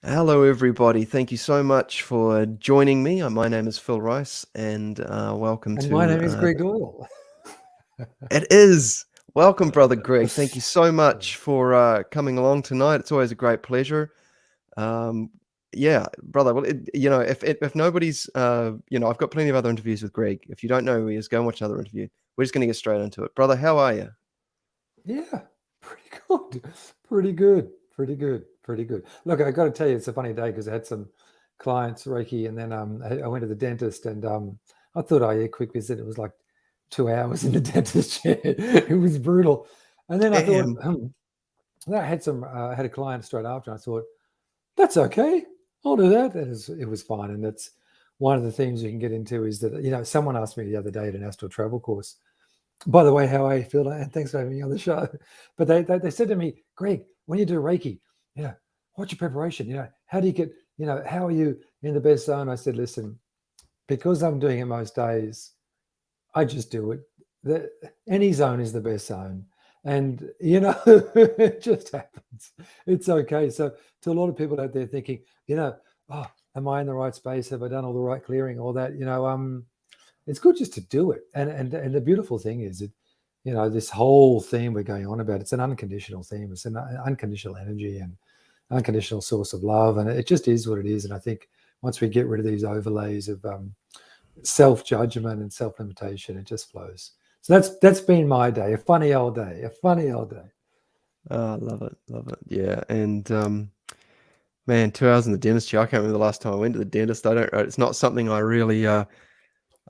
Hello, everybody. Thank you so much for joining me. My name is Phil Rice, and welcome And my to. name is Greg Doyle. It is welcome, brother Greg. Thank you so much for coming along tonight. It's always a great pleasure. Um, yeah, brother. Well, if nobody's, I've got plenty of other interviews with Greg. If you don't know who he is, go and watch another interview. We're just going to get straight into it, brother. How are you? Yeah, pretty good. Pretty good. Pretty good. Pretty good. Look, I got to tell you, it's a funny day because I had some clients, Reiki, and then I went to the dentist and I thought, oh, yeah, quick visit. It was like 2 hours in the dentist chair. It was brutal. And then I thought, Damn. I had I had a client straight after, and I thought, that's okay. I'll do that. It was fine. And that's one of the themes you can get into is that, someone asked me the other day at an Astral travel course, by the way, how I feel, and thanks for having me on the show. But they said to me, Greg, when you do Reiki, what's your preparation? How do you get, how are you in the best zone? I said, listen, because I'm doing it most days, I just do it. Any zone is the best zone. And, it just happens. It's okay. So to a lot of people out there thinking, oh, am I in the right space? Have I done all the right clearing? All that, it's good just to do it. And the beautiful thing is that, this whole theme we're going on about, it's an unconditional theme. It's an unconditional energy and unconditional source of love. And it just is what it is. And I think once we get rid of these overlays of self-judgment and self-limitation, it just flows. So that's been my day, a funny old day, a funny old day. Oh, love it, love it. Yeah, and man, 2 hours in the dentist chair. I can't remember the last time I went to the dentist. I don't. It's not something I really.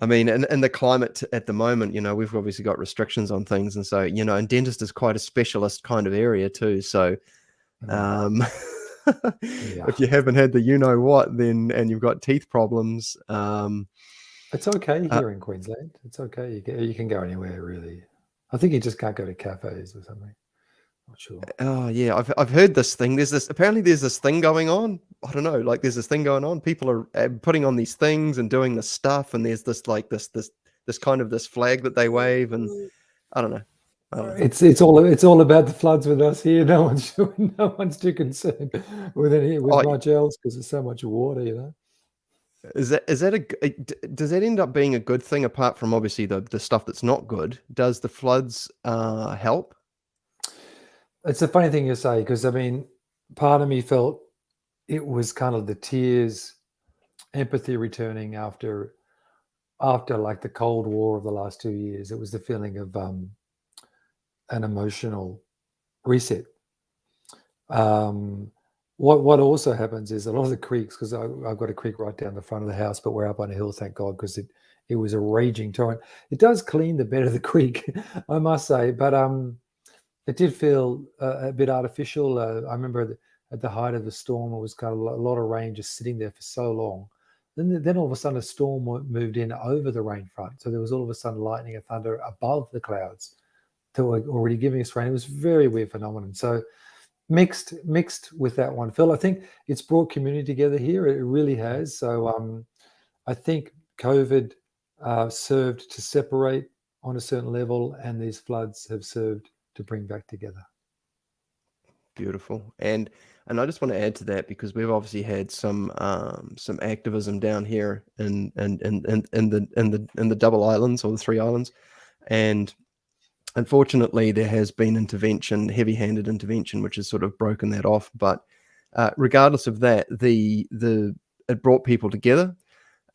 I mean, in the climate at the moment, we've obviously got restrictions on things, and so and dentist is quite a specialist kind of area too. So, um, Yeah, if you haven't had the what, then and you've got teeth problems, it's okay uh, here in Queensland. It's okay. You can go anywhere really. I think you just can't go to cafes or something. Not sure. oh yeah, I've heard this thing. There's this thing going on. I don't know, like there's this thing going on. People are putting on these things and doing this stuff, and there's this like this kind of this flag that they wave, and I don't know. I don't know. It's all about the floods with us here. No one's too concerned with Oh, much else because there's so much water. does that end up being a good thing apart from obviously the stuff that's not good? Does the floods help? It's a funny thing you say because I mean, part of me felt it was kind of the tears, empathy returning after like the Cold War of the last 2 years. It was the feeling of an emotional reset. Um, what also happens is a lot of the creeks, because I've got a creek right down the front of the house, but we're up on a hill, thank God, because it was a raging torrent. It does clean the bed of the creek, I must say, but it did feel a bit artificial. I remember at the height of the storm, it was kind of a lot of rain just sitting there for so long. Then all of a sudden, a storm moved in over the rain front, so there was all of a sudden lightning and thunder above the clouds that were already giving us rain. It was a very weird phenomenon. So mixed with that one, Phil. I think it's brought community together here. It really has. So I think COVID served to separate on a certain level, and these floods have served to bring back together. Beautiful. And I just want to add to that because we've obviously had some activism down here in the double islands or the three islands, and unfortunately there has been intervention, heavy-handed intervention, which has sort of broken that off. But regardless of that, it brought people together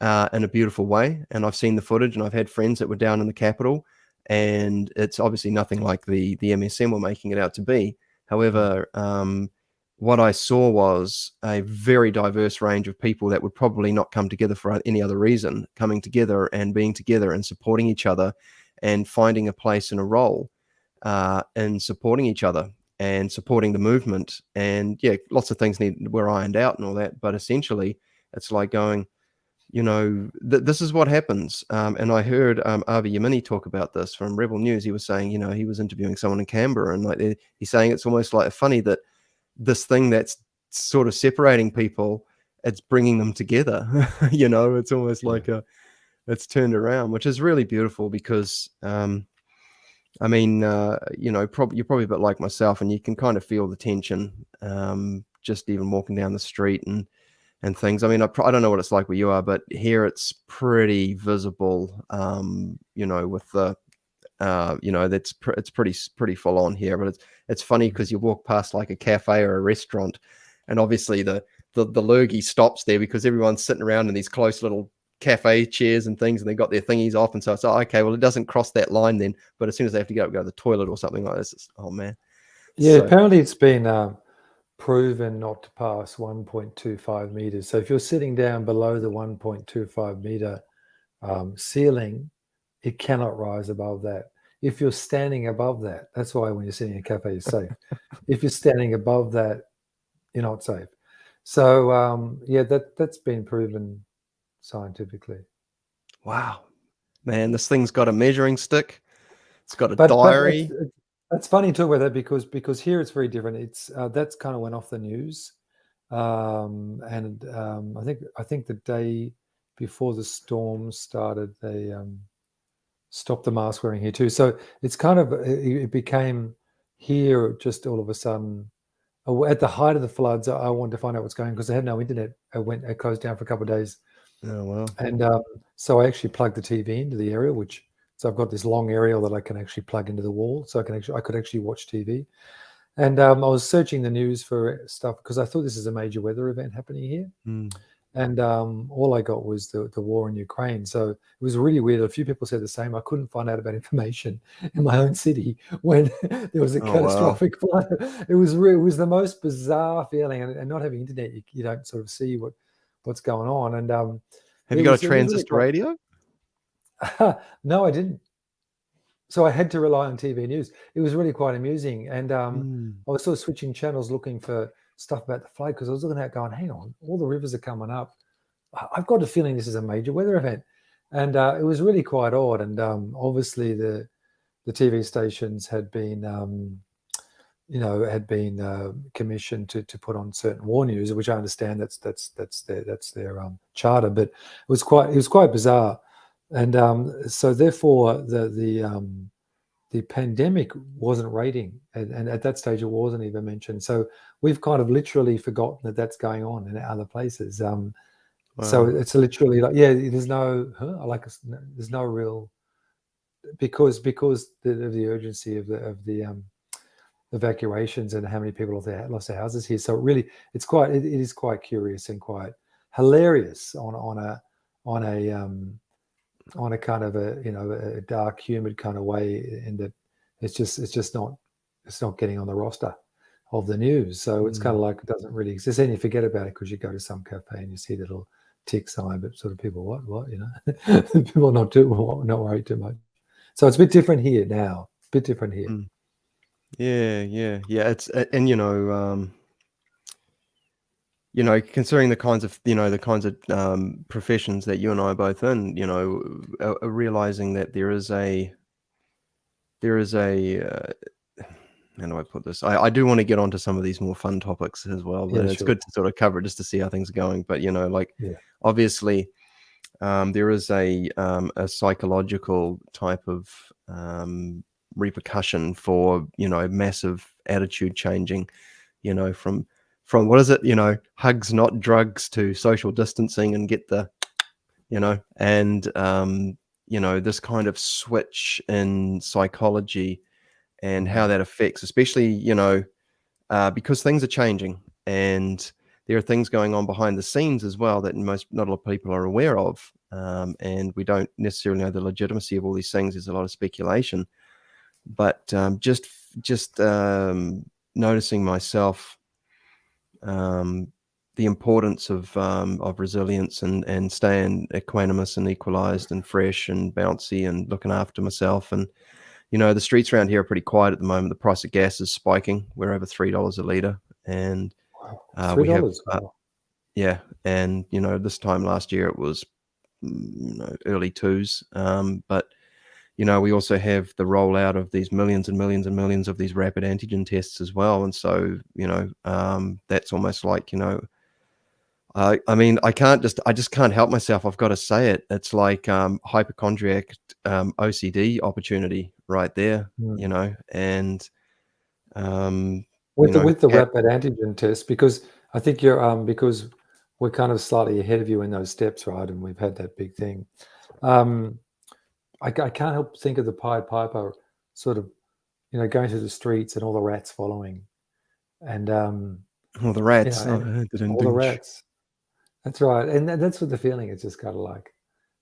in a beautiful way. And I've seen the footage, and I've had friends that were down in the capital, and it's obviously nothing like the MSM were making it out to be. However, what I saw was a very diverse range of people that would probably not come together for any other reason, coming together and being together and supporting each other and finding a place and a role in supporting each other and supporting the movement. And yeah, lots of things were ironed out and all that, but essentially it's like going, this is what happens. And I heard Avi Yamini talk about this from Rebel News. He was saying, he was interviewing someone in Canberra, and like he's saying it's almost like funny that this thing that's sort of separating people, it's bringing them together. It's almost like it's turned around, which is really beautiful because, you're probably a bit like myself, and you can kind of feel the tension just even walking down the street and things. I mean, I don't know what it's like where you are, but here it's pretty visible. With the it's pretty full on here. But it's funny because you walk past like a cafe or a restaurant, and obviously the lurgy stops there because everyone's sitting around in these close little cafe chairs and things, and they got their thingies off, and so it's okay. Well, it doesn't cross that line then, but as soon as they have to go to the toilet or something like this, it's, oh man. Yeah, apparently it's been proven not to pass 1.25 meters. So if you're sitting down below the 1.25 meter ceiling, it cannot rise above that. If you're standing above that, that's why when you're sitting in a cafe, you're safe. If you're standing above that, you're not safe. So that's been proven scientifically. Wow, man, this thing's got a measuring stick. It's got a diary. That's funny to talk about that because here it's very different. It's that's kind of went off the news, and I think the day before the storm started, they stopped the mask wearing here too. So it's kind of it became here just all of a sudden. At the height of the floods, I wanted to find out what's going on because I had no internet. It closed down for a couple of days. Oh wow! And so I actually plugged the TV into the aerial, so I've got this long aerial that I can actually plug into the wall, so I could actually watch TV. And I was searching the news for stuff because I thought this is a major weather event happening here. And all I got was the war in Ukraine. So it was really weird. A few people said the same. I couldn't find out about information in my own city when there was a catastrophic flood. It was the most bizarre feeling. And not having internet, you don't sort of see what's going on. And have you got a transistor radio? No, I didn't. So I had to rely on TV news. It was really quite amusing. And I was sort of switching channels looking for stuff about the flood because I was looking at it going, hang on, all the rivers are coming up. I've got a feeling this is a major weather event. And it was really quite odd. And obviously the TV stations had been commissioned to put on certain war news, which I understand that's their charter, but it was quite bizarre. And so therefore the pandemic wasn't rating, and at that stage it wasn't even mentioned. So we've kind of literally forgotten that that's going on in other places. Wow. So it's literally like, there's no real, because the urgency of the evacuations and how many people lost their houses here. So it is quite curious and quite hilarious on a kind of a dark, humid kind of way, in that it's just not getting on the roster of the news. So it's kind of like it doesn't really exist, and you forget about it because you go to some cafe and you see the little tick sign, but sort of people what people not worried too much. So it's a bit different here now. Yeah. It's considering the kinds of professions that you and I are both in, are realizing that there is a how do I put this? I do want to get onto some of these more fun topics as well, but it's good to sort of cover it just to see how things are going. But obviously, there is a psychological type of repercussion for massive attitude changing, from what is it, hugs not drugs, to social distancing and get the and this kind of switch in psychology and how that affects, especially because things are changing and there are things going on behind the scenes as well that not a lot of people are aware of, and we don't necessarily know the legitimacy of all these things. There's a lot of speculation, but just noticing myself the importance of resilience and staying equanimous and equalized and fresh and bouncy and looking after myself. And the streets around here are pretty quiet at the moment. The price of gas is spiking. We're over $3 a litre, and we have and this time last year it was early twos, but we also have the rollout of these millions and millions and millions of these rapid antigen tests as well. And so, that's almost like, I just can't help myself. I've got to say it. It's like hypochondriac OCD opportunity right there, and with the rapid antigen test, because I think you're because we're kind of slightly ahead of you in those steps, right? And we've had that big thing. I can't help think of the Pied Piper sort of, going through the streets and all the rats following, and all the rats, all the rats. That's right, and that's what the feeling. It's just kind of like,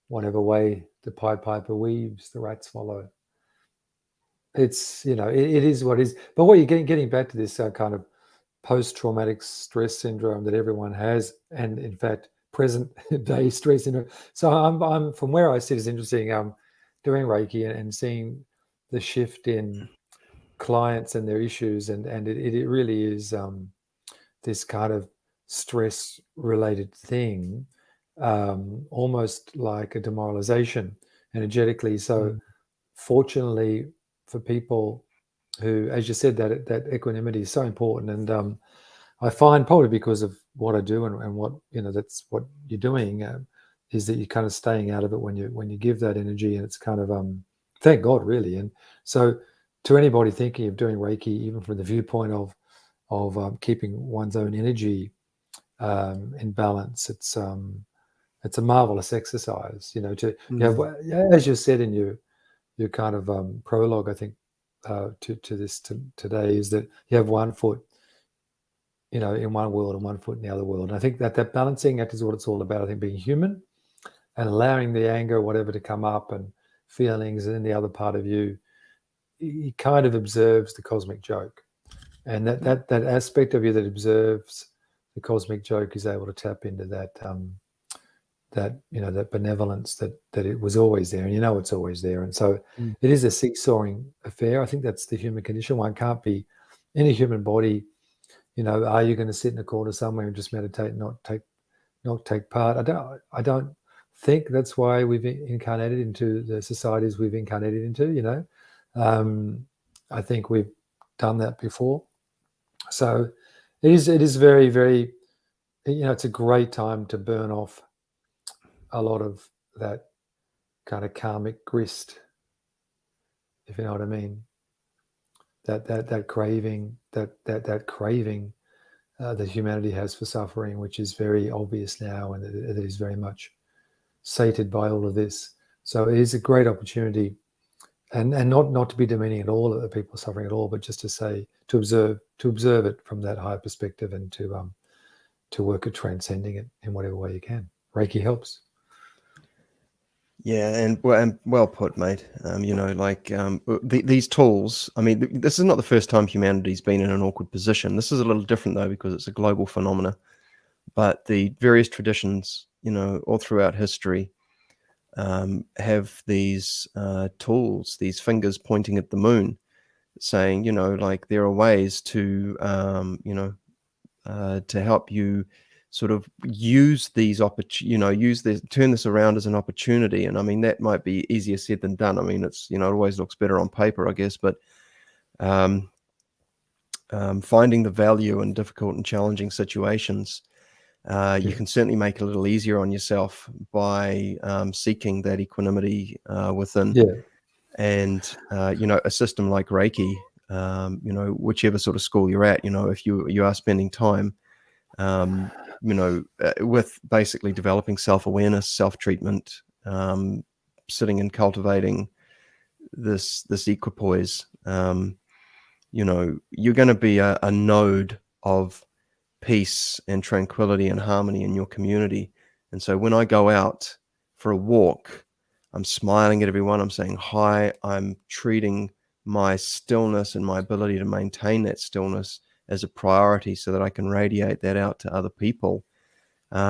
whatever way the Pied Piper weaves, the rats follow. It's it is what it is. But what you're getting back to this kind of post-traumatic stress syndrome that everyone has, and in fact present day stress syndrome. So I'm from where I sit is interesting. Doing Reiki and seeing the shift in clients and their issues, and it really is this kind of stress related thing, almost like a demoralization energetically. So fortunately for people who, as you said, that equanimity is so important. And I find, probably because of what I do and what that's what you're doing, is that you're kind of staying out of it when you give that energy, and it's kind of thank God, really. And so to anybody thinking of doing Reiki, even from the viewpoint of keeping one's own energy in balance, it's a marvelous exercise. As you said in your kind of prologue, I think, to this today, is that you have one foot in one world and one foot in the other world. And I think that balancing act is what it's all about. I think being human and allowing the anger, whatever, to come up, and feelings, and in the other part of you, he kind of observes the cosmic joke. And that aspect of you that observes the cosmic joke is able to tap into that that benevolence that it was always there, and it's always there. And so it is a seesawing affair. I think that's the human condition. One can't be in a human body. Are you going to sit in a corner somewhere and just meditate and not take part? I don't think that's why we've incarnated into the societies we've incarnated into. I think we've done that before. So it is very, very, it's a great time to burn off a lot of that kind of karmic grist, if you know what I mean. That craving, that craving that humanity has for suffering, which is very obvious now, and that is very much sated by all of this. So it is a great opportunity, and not to be demeaning at all of people suffering at all, but just to say, to observe it from that higher perspective, and to work at transcending it in whatever way you can. Reiki helps. Yeah, and well put, mate. These tools. I mean, this is not the first time humanity's been in an awkward position. This is a little different though, because it's a global phenomena. But the various traditions, all throughout history, have these tools, these fingers pointing at the moon, saying, there are ways to, to help you sort of use these turn this around as an opportunity. And I mean, that might be easier said than done. I mean, it's, it always looks better on paper, I guess, but finding the value in difficult and challenging situations, you can certainly make it a little easier on yourself by seeking that equanimity within. Yeah. And, a system like Reiki, whichever sort of school you're at, if you are spending time, with basically developing self-awareness, self-treatment, sitting and cultivating this equipoise, you're going to be a node of peace and tranquility and harmony in your community. And so when I go out for a walk, I'm smiling at everyone. I'm saying hi. I'm treating my stillness and my ability to maintain that stillness as a priority, so that I can radiate that out to other people,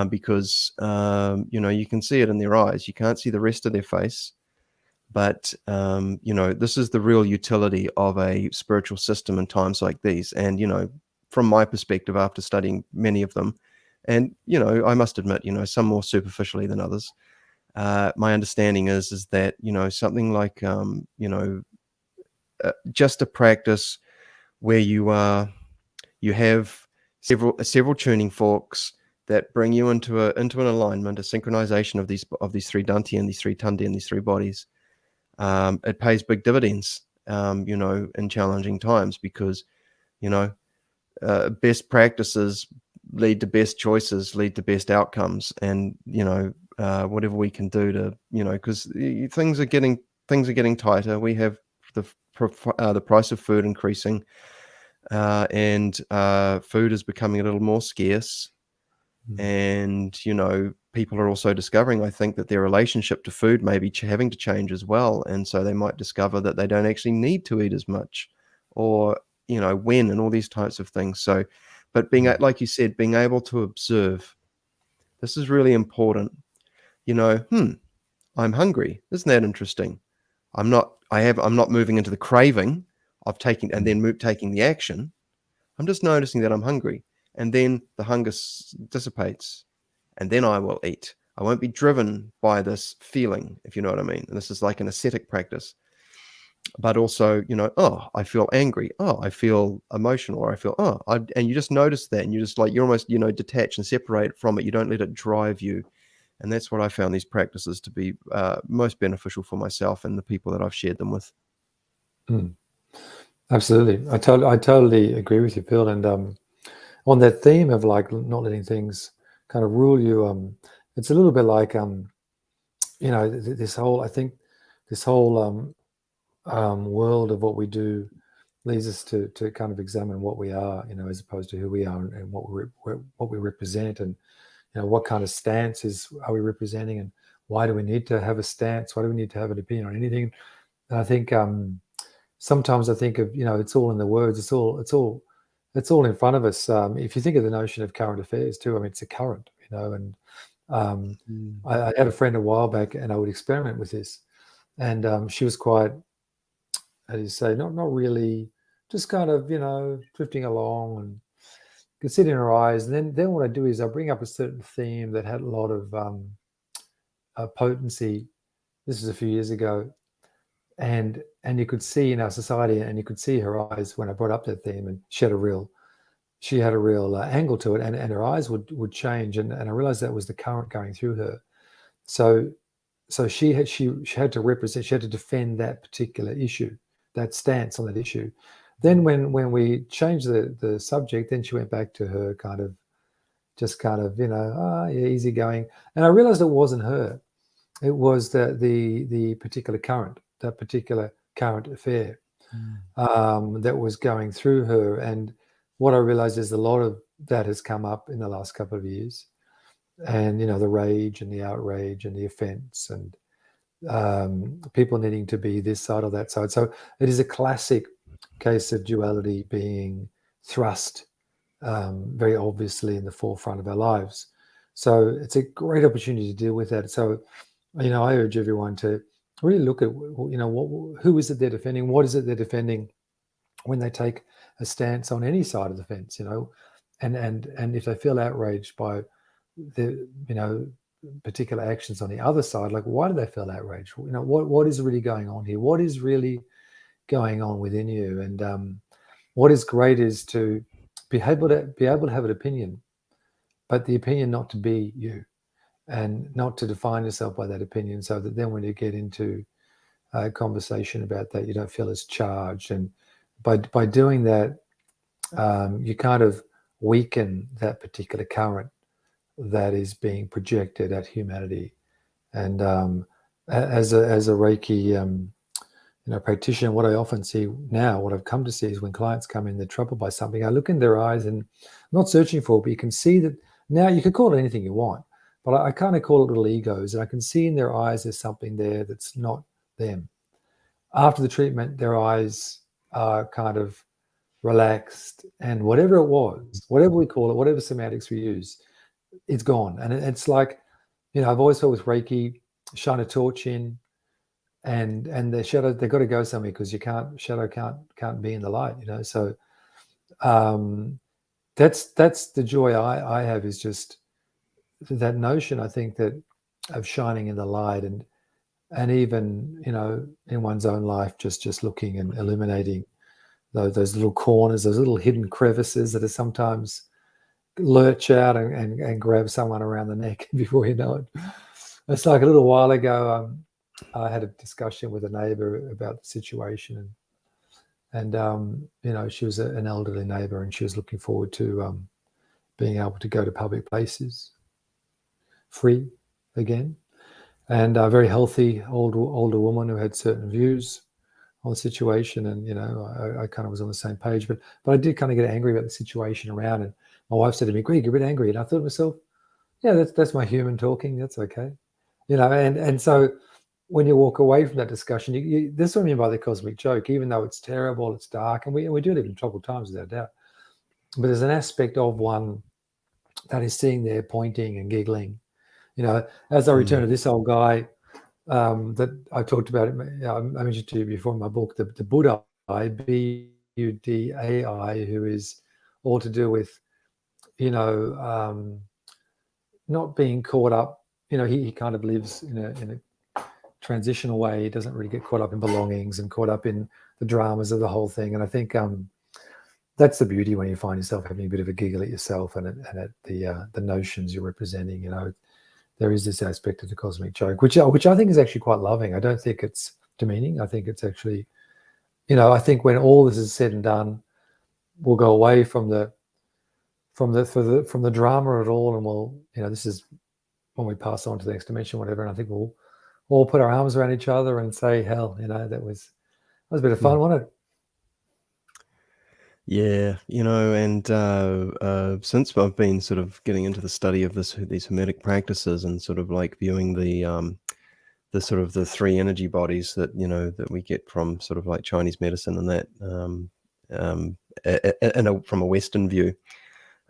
because you can see it in their eyes. You can't see the rest of their face, but this is the real utility of a spiritual system in times like these. And from my perspective, after studying many of them, and I must admit, some more superficially than others, my understanding is that something like just a practice where you have several tuning forks that bring you into an alignment, a synchronization of these three dantian, these three tandian, these three bodies. It pays big dividends, in challenging times, because best practices lead to best choices, lead to best outcomes, and whatever we can do to because things are getting tighter. We have the price of food increasing, and food is becoming a little more scarce. And people are also discovering, I think, that their relationship to food may be having to change as well, and so they might discover that they don't actually need to eat as much, or when, and all these types of things. So, but being, like you said, being able to observe, this is really important. I'm hungry. Isn't that interesting? I'm not moving into the craving of taking and then taking the action. I'm just noticing that I'm hungry, and then the hunger dissipates, and then I will eat. I won't be driven by this feeling, if you know what I mean. And this is like an ascetic practice. But also, oh, I feel angry. Oh, I feel emotional. Or I feel, and you just notice that, and you're almost, detach and separate from it. You don't let it drive you. And that's what I found these practices to be most beneficial for myself and the people that I've shared them with. Absolutely. I totally agree with you, Phil. And on that theme of like not letting things kind of rule you, it's a little bit like, this whole world of what we do leads us to kind of examine what we are, as opposed to who we are and what we represent, and what kind of stance are we representing, and why do we need to have a stance? Why do we need to have an opinion on anything? And I think sometimes I think of it's all in the words. It's all in front of us. If you think of the notion of current affairs too, I mean, it's a current, and I had a friend a while back, and I would experiment with this, and she was quite, how do you say, not really, just kind of drifting along, and could see it in her eyes. And then what I do is I bring up a certain theme that had a lot of potency. This was a few years ago, and you could see in our society, and you could see her eyes when I brought up that theme, and she had a real angle to it, and her eyes would change, and I realized that was the current going through her. So she had to represent, she had to defend that particular issue, that stance on that issue. Then when we changed the subject, then she went back to her kind of easygoing, and I realized it wasn't her. It was the particular current, that particular current affair that was going through her. And what I realized is a lot of that has come up in the last couple of years, and the rage and the outrage and the offense, and people needing to be this side or that side. So it is a classic case of duality being thrust very obviously in the forefront of our lives. So it's a great opportunity to deal with that. So I urge everyone to really look at who is it they're defending, what is it they're defending when they take a stance on any side of the fence, and if they feel outraged by the particular actions on the other side, like, why do they feel outraged? What is really going on here? What is really going on within you? And what is great is to be able to have an opinion, but the opinion not to be you, and not to define yourself by that opinion, so that then when you get into a conversation about that, you don't feel as charged. And by doing that, you kind of weaken that particular current that is being projected at humanity. And as a Reiki practitioner, what I often see now, what I've come to see, is when clients come in, they're troubled by something, I look in their eyes, and I'm not searching for it, but you can see that now. You can call it anything you want, but I kind of call it little egos, and I can see in their eyes there's something there that's not them. After the treatment, their eyes are kind of relaxed, and whatever it was, whatever we call it, whatever semantics we use, it's gone. And it's like, I've always felt with Reiki, shine a torch in, and the shadow, they've got to go somewhere, because shadow can't be in the light, So that's the joy I have, is just that notion, I think, that of shining in the light, and even in one's own life, just looking and illuminating those little corners, those little hidden crevices that are sometimes lurch out and grab someone around the neck before you know it. It's like a little while ago, I had a discussion with a neighbor about the situation, And you know, she was an elderly neighbour, and she was looking forward to being able to go to public places free again. And a very healthy older woman who had certain views on the situation, and you know, I kind of was on the same page, but I did kind of get angry about the situation around. And my wife said to me, "Greg, you're a bit angry," and I thought to myself, "Yeah, that's my human talking. That's okay," you know. And so when you walk away from that discussion, this is what I mean by the cosmic joke. Even though it's terrible, it's dark, and we do live in troubled times without doubt, but there's an aspect of one that is sitting there pointing and giggling. You know, as I return to this old guy that I talked about, I mentioned to you before in my book, the Buddha, Budai, who is all to do with, you know, not being caught up. You know, he kind of lives in a transitional way. He doesn't really get caught up in belongings and caught up in the dramas of the whole thing. And I think that's the beauty when you find yourself having a bit of a giggle at yourself and at the notions you're representing. You know, there is this aspect of the cosmic joke, which I think is actually quite loving. I don't think it's demeaning. I think it's actually, you know, I think when all this is said and done, we'll go away from the drama of it all, and we'll, you know, this is when we pass on to the next dimension, whatever. And I think we'll all put our arms around each other and say, "Hell, you know, that was a bit of fun, wasn't it?" Yeah, you know, and since I've been sort of getting into the study of these Hermetic practices and sort of like viewing the sort of the three energy bodies that, you know, that we get from sort of like Chinese medicine and that from a Western view,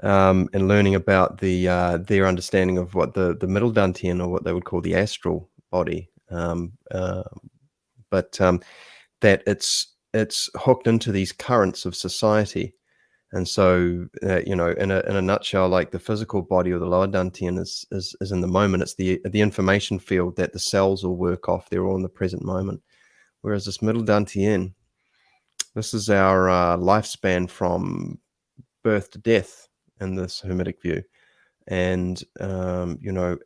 and learning about their understanding of what the middle dantian, or what they would call the astral body, but that it's hooked into these currents of society. And so, you know, in a nutshell, like the physical body or the lower dantian is in the moment. It's the information field that the cells will work off. They're all in the present moment. Whereas this middle dantian, this is our lifespan from birth to death in this Hermetic view. And you know,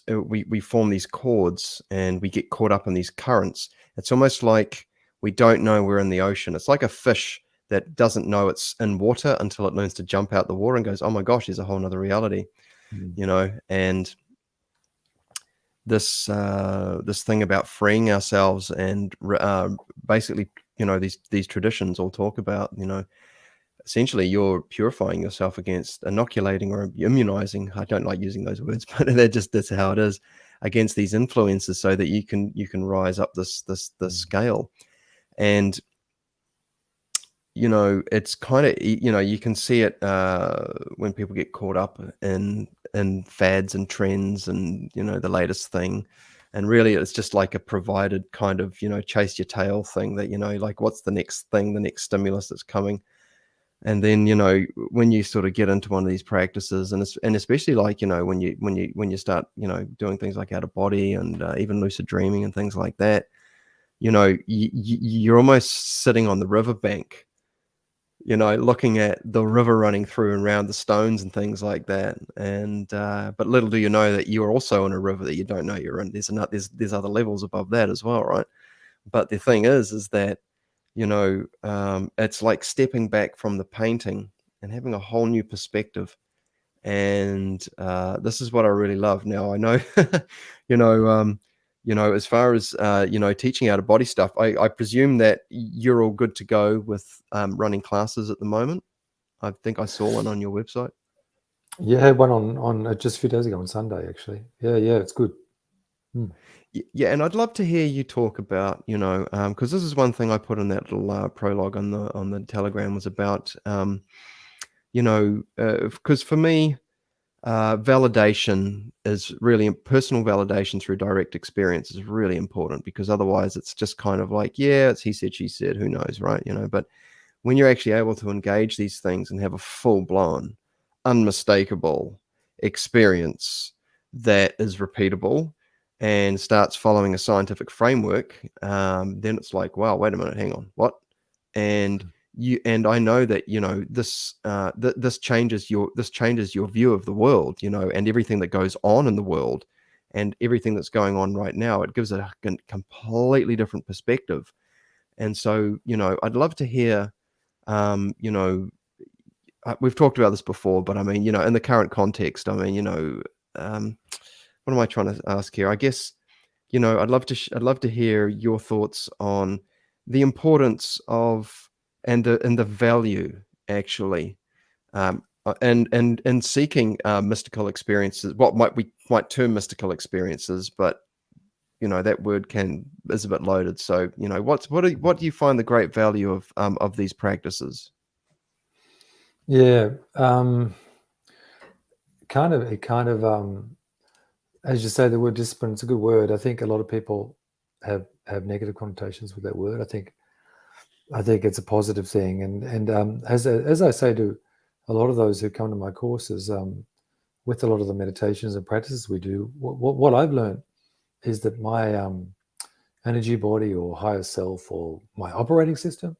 we form these chords and we get caught up in these currents. It's almost like we don't know we're in the ocean. It's like a fish that doesn't know it's in water until it learns to jump out the water and goes, "Oh my gosh, there's a whole nother reality." You know. And this thing about freeing ourselves and basically, you know, these traditions all talk about, you know, essentially you're purifying yourself against, inoculating or immunizing. I don't like using those words, but that's how it is, against these influences, so that you can rise up this scale. And you know, it's kind of, you know, you can see it when people get caught up in fads and trends and, you know, the latest thing. And really it's just like a provided kind of, you know, chase your tail thing, that, you know, like what's the next thing, the next stimulus that's coming. And then, you know, when you sort of get into one of these practices, and especially like, you know, when you start, you know, doing things like out of body and even lucid dreaming and things like that, you know, you're almost sitting on the riverbank, you know, looking at the river running through and around the stones and things like that. And but little do you know that you're also in a river that you don't know you're in. There's other levels above that as well, right? But the thing is that, you know, it's like stepping back from the painting and having a whole new perspective. And this is what I really love. Now I know, you know, you know, as far as you know, teaching out of body stuff, I presume that you're all good to go with running classes at the moment. I think I saw one on your website. Yeah, I had one on just a few days ago on Sunday, actually. Yeah, it's good. Yeah, and I'd love to hear you talk about, you know, because this is one thing I put in that little prologue on the Telegram, was about, you know, because for me, validation is really, personal validation through direct experience is really important, because otherwise it's just kind of like, yeah, it's he said, she said, who knows, right? You know, but when you're actually able to engage these things and have a full-blown, unmistakable experience that is repeatable and starts following a scientific framework, then it's like, wow, wait a minute, hang on, what? And I know that, you know, this this changes your view of the world, you know, and everything that goes on in the world and everything that's going on right now. It gives it a completely different perspective. And so, I'd love to hear, we've talked about this before, but I mean, in the current context, I mean, what am I trying to ask here? I guess, I'd love to hear your thoughts on the importance of and the value actually, and seeking mystical experiences. What we might term mystical experiences, but that word is a bit loaded. So what do you find the great value of these practices? Yeah, as you say, the word discipline, it's a good word. I think a lot of people have negative connotations with that word. I think it's a positive thing, and as I say to a lot of those who come to my courses, with a lot of the meditations and practices we do, what I've learned is that my energy body or higher self or my operating system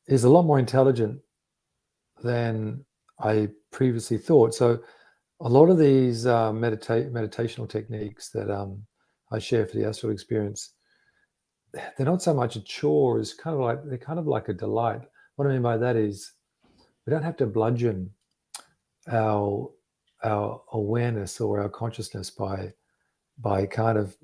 is a lot more intelligent than I previously thought. So a lot of these meditational techniques that I share for the Astral experience, they're not so much a chore as they're kind of like a delight. What I mean by that is we don't have to bludgeon our awareness or our consciousness by kind of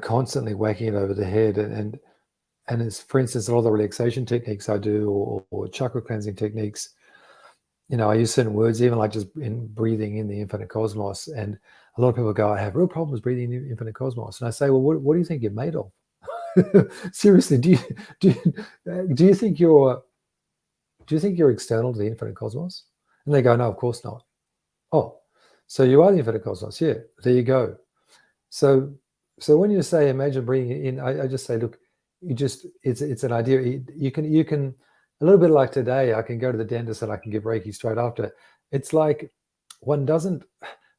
constantly whacking it over the head, and it's, for instance, all the relaxation techniques I do, or chakra cleansing techniques. I use certain words, even like just in breathing in the infinite cosmos. And a lot of people go, I have real problems breathing in the infinite cosmos. And I say, well, what do you think you're made of? Seriously, do you think you're external to the infinite cosmos? And they go, no, of course not. Oh, so you are the infinite cosmos. Yeah, there you go. So when you say imagine breathing in, I just say, look, it's an idea. You can a little bit like today, I can go to the dentist and I can give Reiki straight after. It's like one doesn't,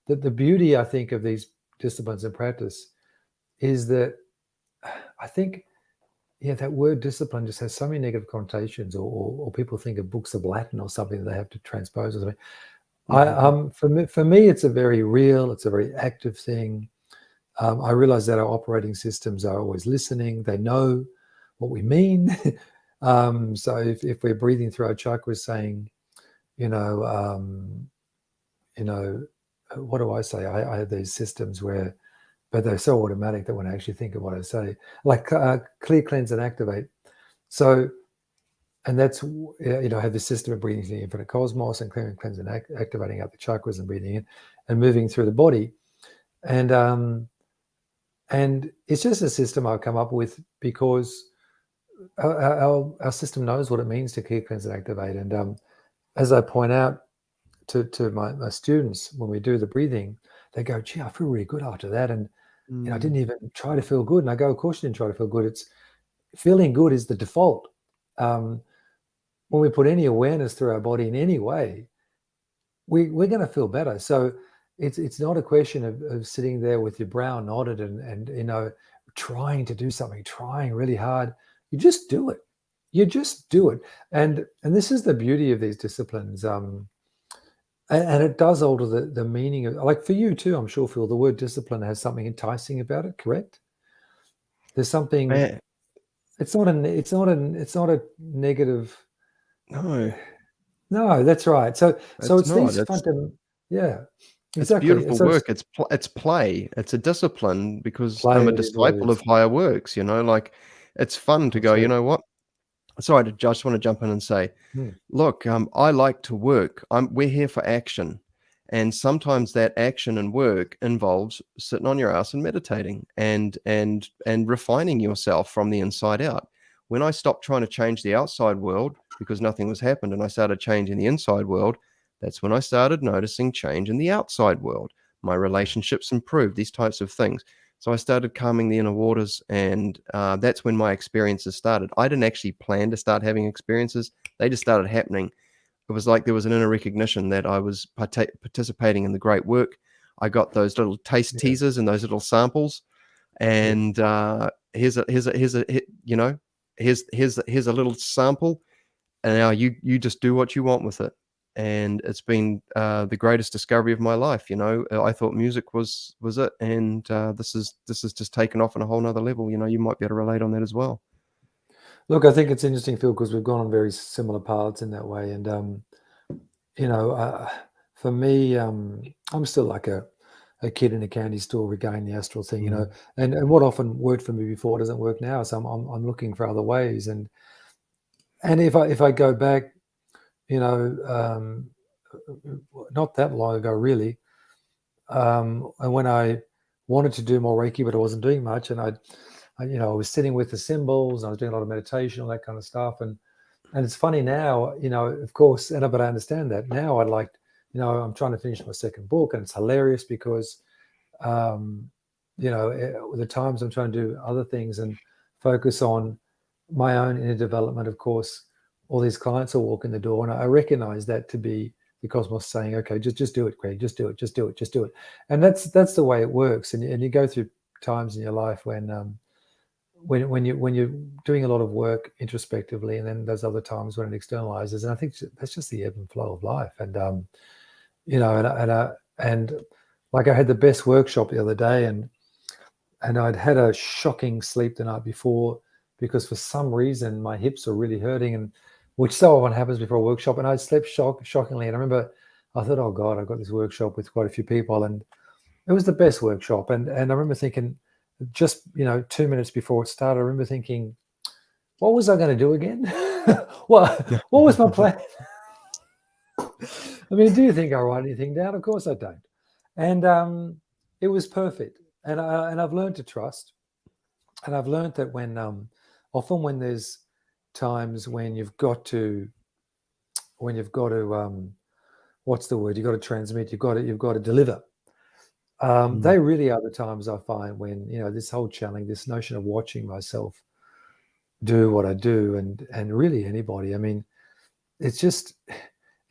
the beauty, I think, of these disciplines and practice is that I think, that word discipline just has so many negative connotations, or people think of books of Latin or something that they have to transpose or something. For me, it's a very real, it's a very active thing. I realize that our operating systems are always listening. They know what we mean. So if we're breathing through our chakras, saying, what do I say? I have these systems but they're so automatic that when I actually think of what I say, like clear, cleanse, and activate. So, and that's, I have this system of breathing through the infinite cosmos and clearing, cleansing, and activating out the chakras and breathing in and moving through the body. And it's just a system I've come up with because our system knows what it means to clear, cleanse, and activate. And as I point out to my students when we do the breathing, they go, gee, I feel really good after that. And I didn't even try to feel good. And I go, of course you didn't try to feel good. It's feeling good is the default. When we put any awareness through our body in any way, we're going to feel better. So it's not a question of sitting there with your brow knotted and trying to do something, trying really hard. You just do it. You just do it. And this is the beauty of these disciplines. And it does alter the meaning of, like for you too, I'm sure, Phil, the word discipline has something enticing about it, correct? There's something, it's not a negative. No, that's right. So it's these yeah. Exactly. It's beautiful work. It's play. It's a discipline because I'm a disciple of higher works. Like it's fun to go. You know what? Sorry, I just want to jump in and say, look, I like to work. We're here for action, and sometimes that action and work involves sitting on your ass and meditating and refining yourself from the inside out. When I stopped trying to change the outside world because nothing was happened, and I started changing the inside world, that's when I started noticing change in the outside world. My relationships improved, these types of things. So I started calming the inner waters, and that's when my experiences started. I didn't actually plan to start having experiences. They just started happening. It was like there was an inner recognition that I was participating in the great work. I got those little taste teasers and those little samples. And here's a little sample. And now you just do what you want with it. and it's been the greatest discovery of my life. I thought music was it, and this is just taken off on a whole nother level. You might be able to relate on that as well. Look, I think it's interesting, Phil, because we've gone on very similar paths in that way. And, for me, I'm still like a kid in a candy store regarding the astral thing, and what often worked for me before doesn't work now. So I'm looking for other ways. And if I go back, not that long ago, really, and when I wanted to do more Reiki, but I wasn't doing much, and I was sitting with the symbols, and I was doing a lot of meditation, all that kind of stuff. And it's funny now, of course, but I understand that now. I'd like, I'm trying to finish my second book, and it's hilarious because, the times I'm trying to do other things and focus on my own inner development, of course, all these clients will walk in the door, and I recognize that to be the cosmos saying, okay, just do it, Greg, just do it. And that's the way it works. And you go through times in your life when you're doing a lot of work introspectively, and then there's other times when it externalizes. And I think that's just the ebb and flow of life. And and like I had the best workshop the other day, and I'd had a shocking sleep the night before because for some reason my hips were really hurting, and which so often happens before a workshop. And I slept shockingly. And I remember I thought, oh God, I've got this workshop with quite a few people, and it was the best workshop. And I remember thinking, just 2 minutes before it started, I remember thinking, what was I going to do again? what was my plan? I mean, do you think I write anything down? Of course I don't. And it was perfect. And I've learned to trust. And I've learned that when often when there's times when you've got to what's the word? You've got to transmit. You've got to deliver. They really are the times I find when this whole channeling, this notion of watching myself do what I do, and really anybody. I mean, it's just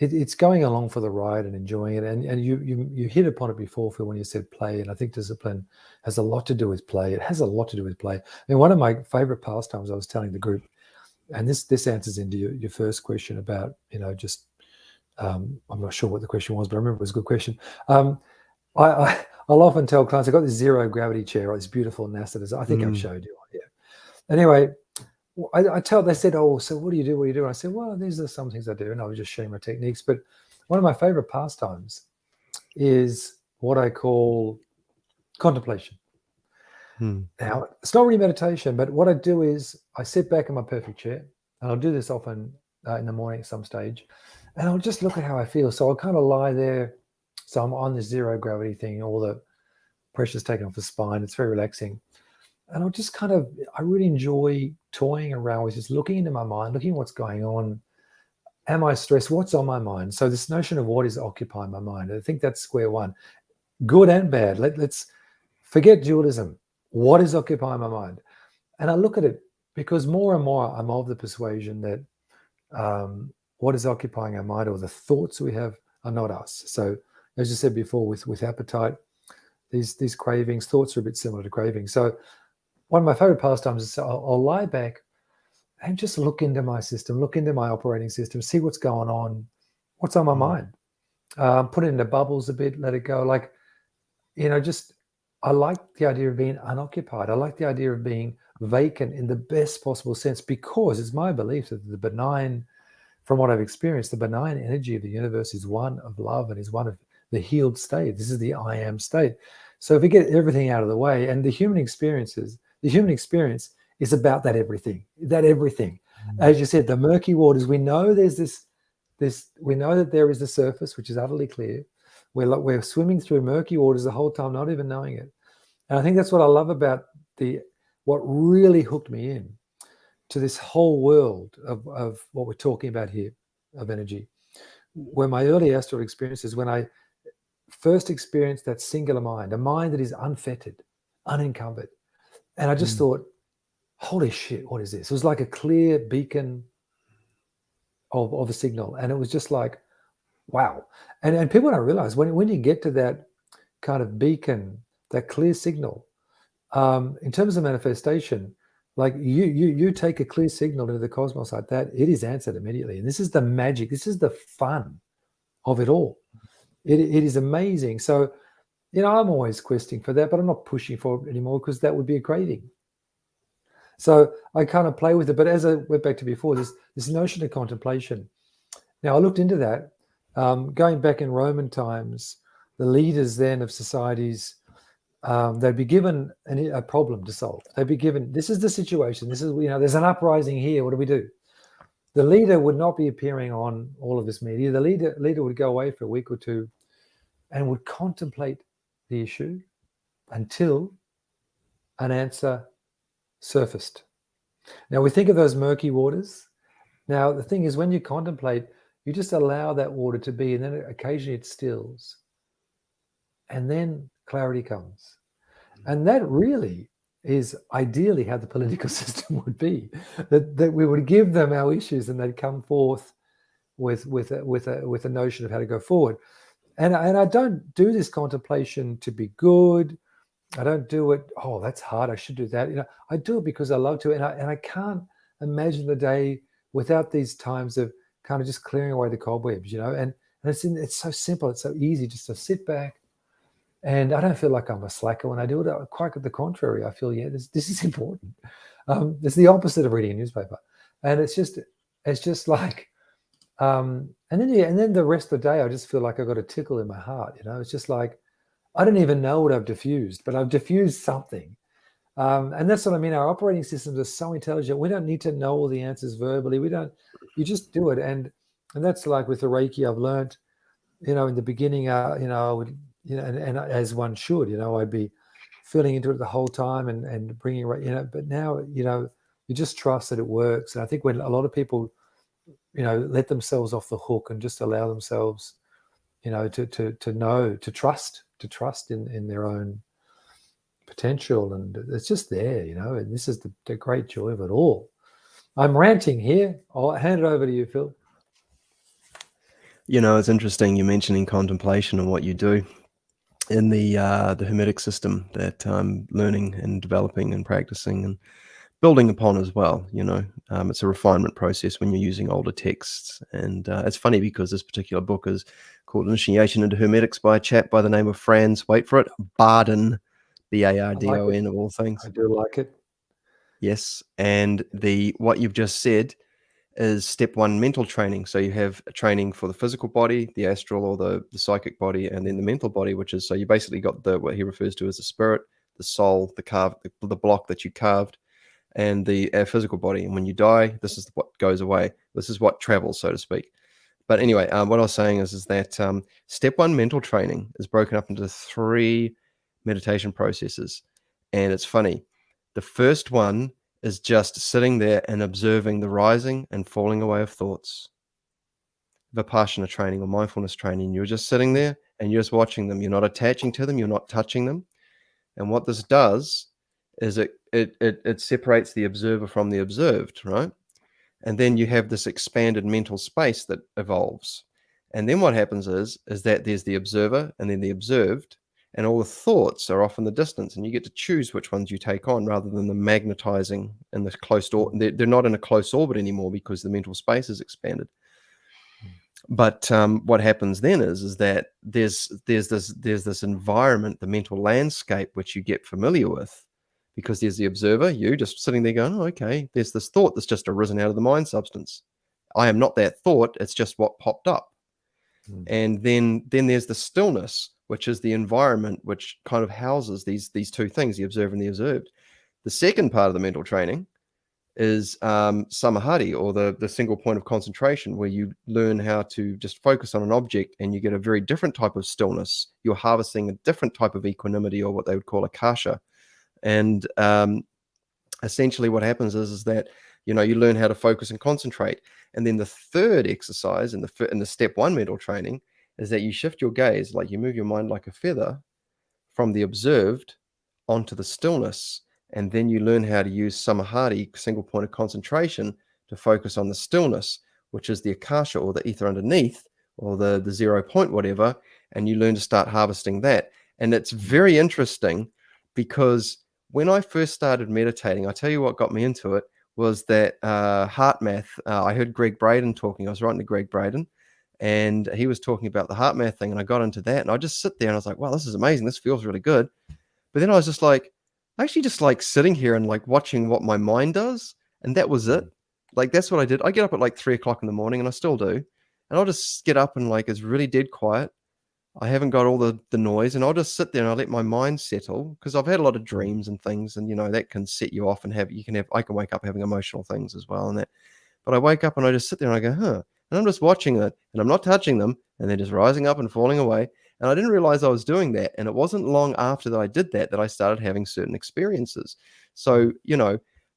it's going along for the ride and enjoying it. And you hit upon it before, Phil, when you said play. And I think discipline has a lot to do with play. It has a lot to do with play. I mean, one of my favorite pastimes, I was telling the group, and this answers into your first question about just I'm not sure what the question was, but I remember it was a good question. I'll often tell clients, I've got this zero gravity chair, or this beautiful NASA design. I think I've showed you. Yeah. Anyway, they said, oh, so what do you do? What do you do? And I said, well, these are some things I do. And I was just sharing my techniques. But one of my favorite pastimes is what I call contemplation. Now, it's not really meditation, but what I do is I sit back in my perfect chair, and I'll do this often in the morning at some stage, and I'll just look at how I feel. So I'll kind of lie there. So I'm on this zero gravity thing, all the pressure's taken off the spine. It's very relaxing. And I'll just I really enjoy toying around with just looking into my mind, looking at what's going on. Am I stressed? What's on my mind? So this notion of what is occupying my mind, I think that's square one. Good and bad. Let's forget dualism. What is occupying my mind? And I look at it because more and more I'm of the persuasion that what is occupying our mind, or the thoughts we have, are not us. So as you said before, with appetite, these cravings, thoughts are a bit similar to cravings. So one of my favorite pastimes is I'll lie back and just look into my system, look into my operating system, see what's going on, what's on my mind. Put it into bubbles a bit, let it go. I like the idea of being unoccupied. I like the idea of being vacant in the best possible sense, because it's my belief that the benign, from what I've experienced, the benign energy of the universe is one of love and is one of the healed state. This is the I am state. So if we get everything out of the way, and the human experience is about that everything. As you said, the murky waters, we know there's this, we know that there is a surface which is utterly clear. We're swimming through murky waters the whole time, not even knowing it. And I think that's what I love about what really hooked me in to this whole world of what we're talking about here, of energy. Where my early astral experiences, when I first experienced that singular mind, a mind that is unfettered, unencumbered. And I just thought, holy shit, what is this? It was like a clear beacon of a signal. And it was just like, wow. And people don't realize when you get to that kind of beacon, that clear signal, in terms of manifestation, like you take a clear signal into the cosmos like that, it is answered immediately. And this is the magic. This is the fun of it all. It is amazing. So, I'm always questing for that, but I'm not pushing for it anymore because that would be a craving. So I kind of play with it. But as I went back to before, this notion of contemplation. Now, I looked into that. Going back in Roman times, the leaders then of societies, they'd be given a problem to solve. They'd be given, this is the situation. This is, there's an uprising here. What do we do? The leader would not be appearing on all of this media. The leader would go away for a week or two and would contemplate the issue until an answer surfaced. Now, we think of those murky waters. Now, the thing is, when you contemplate, you just allow that water to be, and then occasionally it stills. And then clarity comes. And that really is ideally how the political system would be, that we would give them our issues and they'd come forth with a notion of how to go forward. And I don't do this contemplation to be good. I don't do it, oh, that's hard, I should do that. I do it because I love to, and I can't imagine the day without these times of kind of just clearing away the cobwebs, and it's so simple, it's so easy just to sit back. And I don't feel like I'm a slacker when I do it. Quite the contrary. I feel, this is important. It's the opposite of reading a newspaper, and it's just like, and then the rest of the day, I just feel like I've got a tickle in my heart. It's just like I don't even know what I've diffused, but I've diffused something, and that's what I mean. Our operating systems are so intelligent. We don't need to know all the answers verbally. You just do it, and that's like with the Reiki. I've learned, in the beginning, I would. And as one should, I'd be feeling into it the whole time and bringing it, but now, you just trust that it works. And I think when a lot of people, let themselves off the hook and just allow themselves, to trust in their own potential, and it's just there, and this is the great joy of it all. I'm ranting here. I'll hand it over to you, Phil. It's interesting you mentioning contemplation and what you do in the Hermetic system that I'm learning and developing and practicing and building upon as well. It's a refinement process when you're using older texts. And it's funny because this particular book is called Initiation into Hermetics by a chap by the name of Franz, wait for it, Bardon, Bardon of all things. I do like it. Yes. And what you've just said is step one, mental training. So you have a training for the physical body, the astral or the psychic body, and then the mental body, which is, so you basically got what he refers to as the spirit, the soul, the block that you carved, and the physical body. And when you die, this is what goes away. This is what travels, so to speak. But anyway, what I was saying is that step one, mental training, is broken up into 3 meditation processes. And it's funny. The first one is just sitting there and observing the rising and falling away of thoughts. Vipassana training or mindfulness training, you're just sitting there and you're just watching them. You're not attaching to them. You're not touching them. And what this does is it separates the observer from the observed, right? And then you have this expanded mental space that evolves. And then what happens is that there's the observer and then the observed, and all the thoughts are off in the distance, and you get to choose which ones you take on rather than the magnetizing and the close orbit. They're not in a close orbit anymore because the mental space is expanded. But what happens then is that there's this environment, the mental landscape, which you get familiar with, because there's the observer, you just sitting there going, oh, okay, there's this thought that's just arisen out of the mind substance. I am not that thought, it's just what popped up. And then there's the stillness, which is the environment which kind of houses these 2 things, the observer and the observed. The second part of the mental training is samadhi, or the single point of concentration, where you learn how to just focus on an object and you get a very different type of stillness. You're harvesting a different type of equanimity, or what they would call akasha. And essentially what happens is that, you learn how to focus and concentrate. And then the third exercise in the step 1 mental training is that you shift your gaze, like you move your mind like a feather from the observed onto the stillness. And then you learn how to use samadhi, single point of concentration, to focus on the stillness, which is the akasha, or the ether underneath, or the 0 point whatever. And you learn to start harvesting that. And it's very interesting because when I first started meditating, I tell you what got me into it was that heart math. I heard Greg Braden talking. I was writing to Greg Braden, and he was talking about the heart math thing, and I got into that, and I just sit there and I was like, wow, this is amazing. This feels really good. But then I was just like, actually just like sitting here and like watching what my mind does. And that was it. Like, that's what I did. I get up at like 3 o'clock in the morning, and I still do. And I'll just get up and like, it's really dead quiet. I haven't got all the noise, and I'll just sit there and I let my mind settle, because I've had a lot of dreams and things, and that can set you off, and I can wake up having emotional things as well, and that. But I wake up and I just sit there and I go, huh. And I'm just watching it, and I'm not touching them, and they're just rising up and falling away. And I didn't realize I was doing that. And it wasn't long after that I did that I started having certain experiences. So,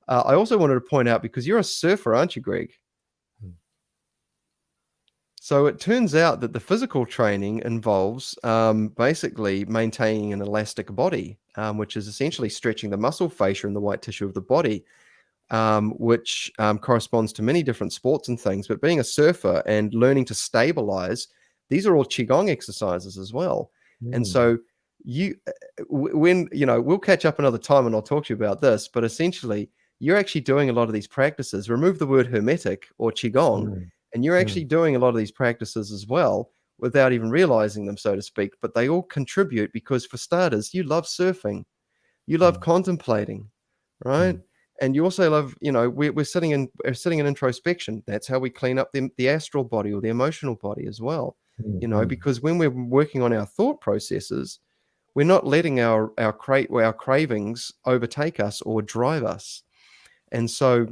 I also wanted to point out, because you're a surfer, aren't you, Greg? So it turns out that the physical training involves basically maintaining an elastic body, which is essentially stretching the muscle fascia and the white tissue of the body, which corresponds to many different sports and things. But being a surfer and learning to stabilize, these are all Qigong exercises as well. And so we'll catch up another time and I'll talk to you about this, but essentially you're actually doing a lot of these practices. Remove the word hermetic or Qigong, and you're actually doing a lot of these practices as well without even realizing them, so to speak. But they all contribute, because for starters, you love surfing, you love contemplating, right? And you also love, we're sitting in introspection. That's how we clean up the astral body or the emotional body as well. Because when we're working on our thought processes, we're not letting our cravings overtake us or drive us. And so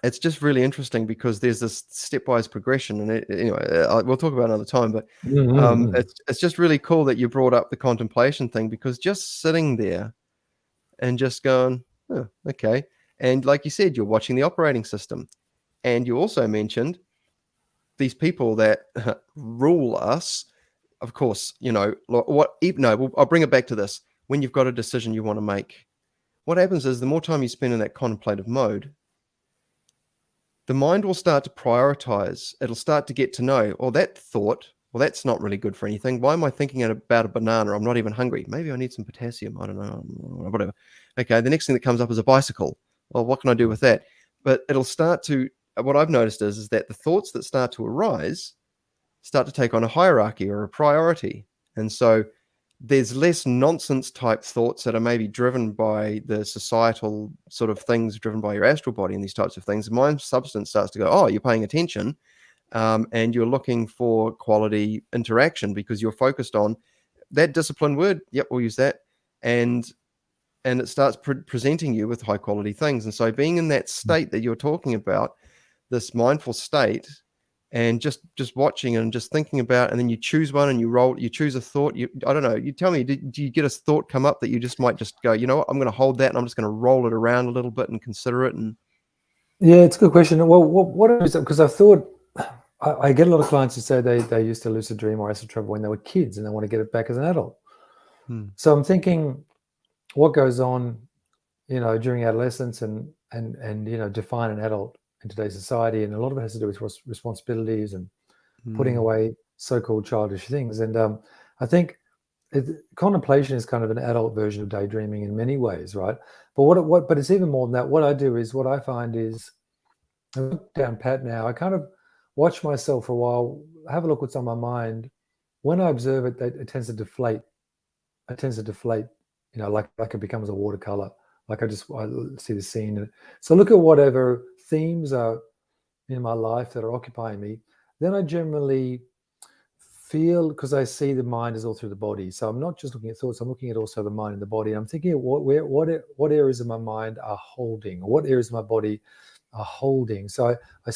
it's just really interesting, because there's this stepwise progression. And we'll talk about it another time, but it's just really cool that you brought up the contemplation thing, because just sitting there and just going, oh, okay. And like you said, you're watching the operating system. And you also mentioned these people that rule us. Of course, I'll bring it back to this. When you've got a decision you want to make, what happens is the more time you spend in that contemplative mode, the mind will start to prioritize. It'll start to get to know, that thought, well, that's not really good for anything. Why am I thinking about a banana? I'm not even hungry. Maybe I need some potassium. I don't know, whatever. Okay, the next thing that comes up is a bicycle. Well, what can I do with that? But it'll start to, what I've noticed is that the thoughts that start to arise start to take on a hierarchy or a priority. And so there's less nonsense type thoughts that are maybe driven by the societal sort of things, driven by your astral body and these types of things. Mind substance starts to go, oh, you're paying attention, and you're looking for quality interaction, because you're focused on that discipline word. Yep, we'll use that. And it starts presenting you with high quality things. And so being in that state that you're talking about, this mindful state, and just watching and just thinking about, and then you choose one and you choose a thought. I don't know, you tell me, do you get a thought come up that you just might just go, you know what, I'm going to hold that and I'm just going to roll it around a little bit and consider it? And yeah, it's a good question. Well, what is it? Because I thought, I get a lot of clients who say they used to lucid dream or astral travel when they were kids and they want to get it back as an adult. So I'm thinking, what goes on, during adolescence and define an adult in today's society, and a lot of it has to do with responsibilities and putting away so-called childish things. And I think contemplation is kind of an adult version of daydreaming in many ways, right? But but it's even more than that. What I do is, what I find is, I look down pat now, I kind of watch myself for a while, have a look what's on my mind. When I observe it, it tends to deflate. It tends to deflate, like it becomes a watercolor. Like I see the scene. So look at whatever themes are in my life that are occupying me. Then I generally feel, because I see the mind is all through the body. So I'm not just looking at thoughts, I'm looking at also the mind and the body. I'm thinking of what areas of my mind are holding, or what areas of my body are holding. So I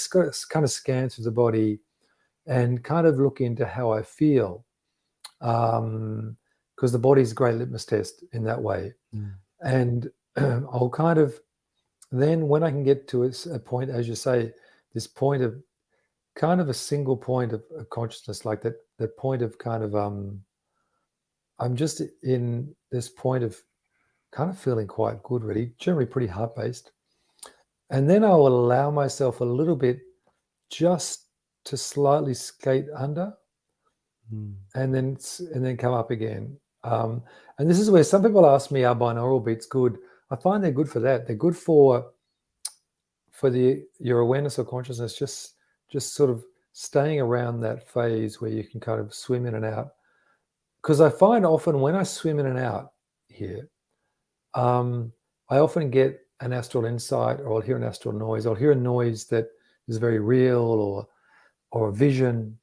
kind of scan through the body and kind of look into how I feel. Because the body's a great litmus test in that way. And I'll kind of, then when I can get to a point, as you say, this point of kind of a single point of consciousness, like that point of kind of, I'm just in this point of kind of feeling quite good, really, generally pretty heart-based. And then I will allow myself a little bit just to slightly skate under, and then come up again. And this is where some people ask me, are binaural beats good? I find they're good for that. They're good for your awareness or consciousness, just sort of staying around that phase where you can kind of swim in and out. Because I find often when I swim in and out here, I often get an astral insight, or I'll hear an astral noise. I'll hear a noise that is very real, or a vision.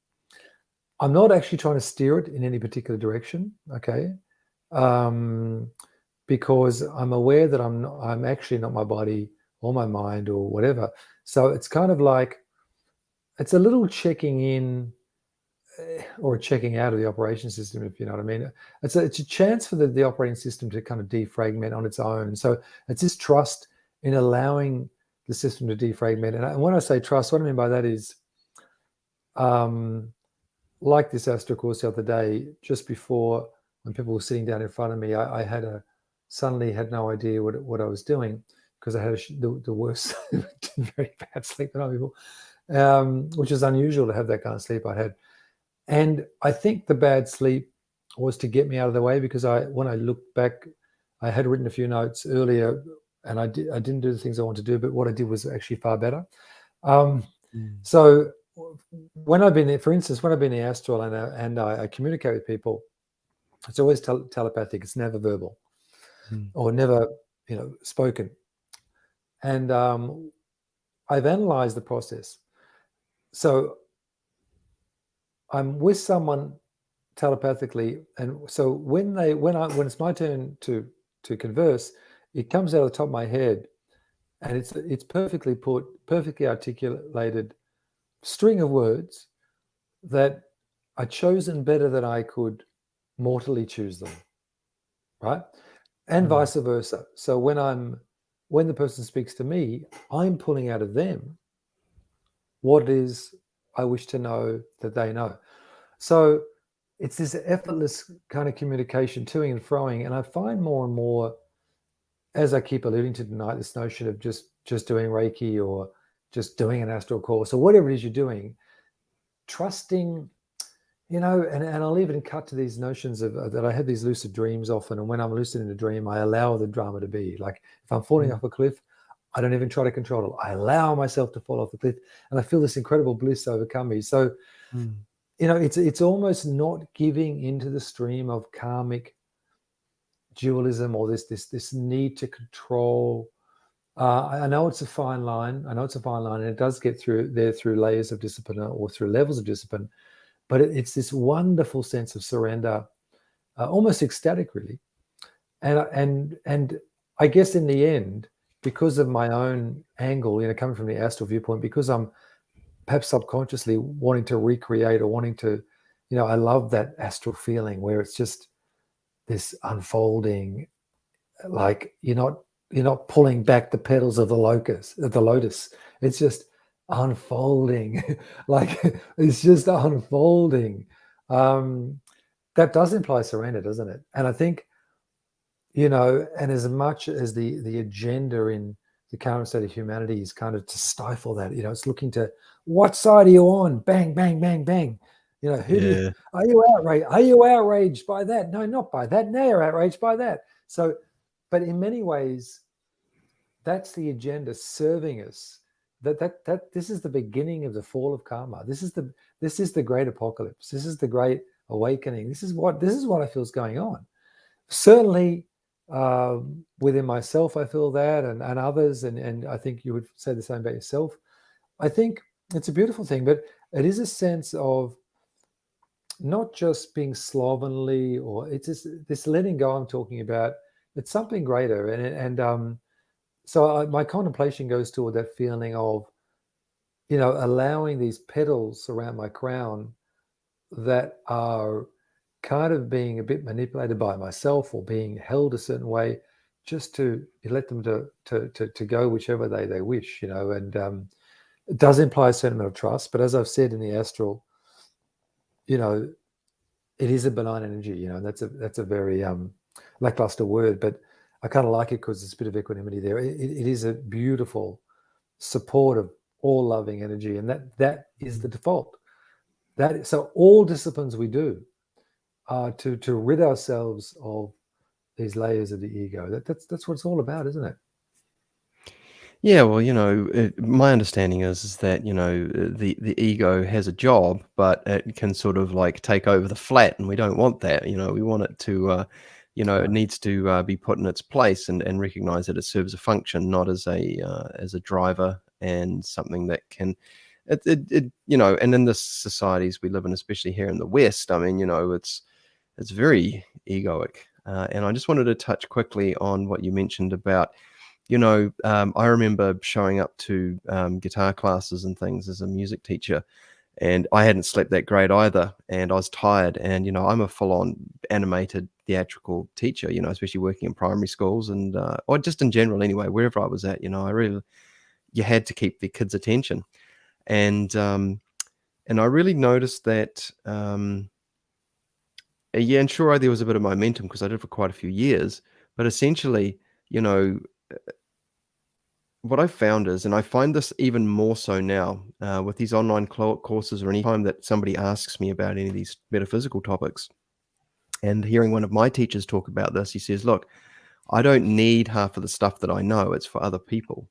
I'm not actually trying to steer it in any particular direction, okay? Because I'm aware that I'm actually not my body or my mind or whatever. So it's kind of like, it's a little checking in or checking out of the operation system, if you know what I mean. It's a chance for the operating system to kind of defragment on its own. So it's this trust in allowing the system to defragment. And when I say trust, what I mean by that is, like this Astral course the other day, just before, when people were sitting down in front of me, I suddenly had no idea what I was doing, because I had the worst, very bad sleep the night before, which is unusual to have that kind of sleep I had. And I think the bad sleep was to get me out of the way, because when I look back, I had written a few notes earlier, and I didn't do the things I wanted to do, but what I did was actually far better. So when I've been there, for instance, when I've been in Astral and I communicate with people, it's always telepathic. It's never verbal or never, spoken. And I've analyzed the process. So I'm with someone telepathically, and so when it's my turn to converse, it comes out of the top of my head, and it's perfectly put, perfectly articulated string of words that are chosen better than I could mortally choose them, right? And vice versa. So when the person speaks to me, I'm pulling out of them what it is I wish to know that they know. So it's this effortless kind of communication, toing and froing. And I find more and more, as I keep alluding to tonight, this notion of just doing Reiki or just doing an astral course or whatever it is you're doing, trusting, and I'll even cut to these notions of that I have these lucid dreams often. And when I'm lucid in a dream, I allow the drama to be. Like if I'm falling off a cliff, I don't even try to control it. I allow myself to fall off the cliff, and I feel this incredible bliss overcome me. So, it's almost not giving into the stream of karmic dualism or this need to control. I know it's a fine line. And it does get through layers of discipline or through levels of discipline. But it's this wonderful sense of surrender, almost ecstatic, really. And I guess in the end, because of my own angle, coming from the astral viewpoint, because I'm perhaps subconsciously wanting to recreate or wanting to, I love that astral feeling where it's just this unfolding, like you're not pulling back the petals of the lotus. It's just unfolding. Like it's just unfolding. That does imply surrender, doesn't it? And I think, and as much as the agenda in the current state of humanity is kind of to stifle that, it's looking to, what side are you on? Bang, bang, bang, bang. Are you outraged? Are you outraged by that? No, not by that. No, you're outraged by that. So, but in many ways, that's the agenda serving us. That this is the beginning of the fall of karma. This is the great apocalypse. This is the great awakening. This is what I feel is going on. Certainly, within myself, I feel that, and others, and I think you would say the same about yourself. I think it's a beautiful thing, but it is a sense of not just being slovenly, or it's just this letting go I'm talking about. It's something greater, and so my contemplation goes toward that feeling of, allowing these petals around my crown that are kind of being a bit manipulated by myself or being held a certain way, just to let them to go whichever they wish, and it does imply a certain amount of trust. But as I've said in the astral, it is a benign energy, and that's a very lackluster word, but I kind of like it because there's a bit of equanimity there. It is a beautiful support of all loving energy, and that is the default. So all disciplines we do are to rid ourselves of these layers of the ego. That's what it's all about, isn't it? Yeah, well, my understanding is that, the ego has a job, but it can sort of like take over the flat, and we don't want that. We want it to, it Right. needs to be put in its place and recognize that it serves a function, not as a driver and something that can, and in the societies we live in, especially here in the West, I mean, it's very egoic. And I just wanted to touch quickly on what you mentioned about, I remember showing up to guitar classes and things as a music teacher, and I hadn't slept that great either, and I was tired. And I'm a full-on animated theatrical teacher, especially working in primary schools and or just in general anyway, wherever I was at. You had to keep the kids' attention, and I really noticed that. Yeah, and sure, there was a bit of momentum because I did it for quite a few years, but essentially, you know, what I found is, and I find this even more so now with these online courses, or any time that somebody asks me about any of these metaphysical topics, and hearing one of my teachers talk about this, he says, "Look, I don't need half of the stuff that I know; it's for other people."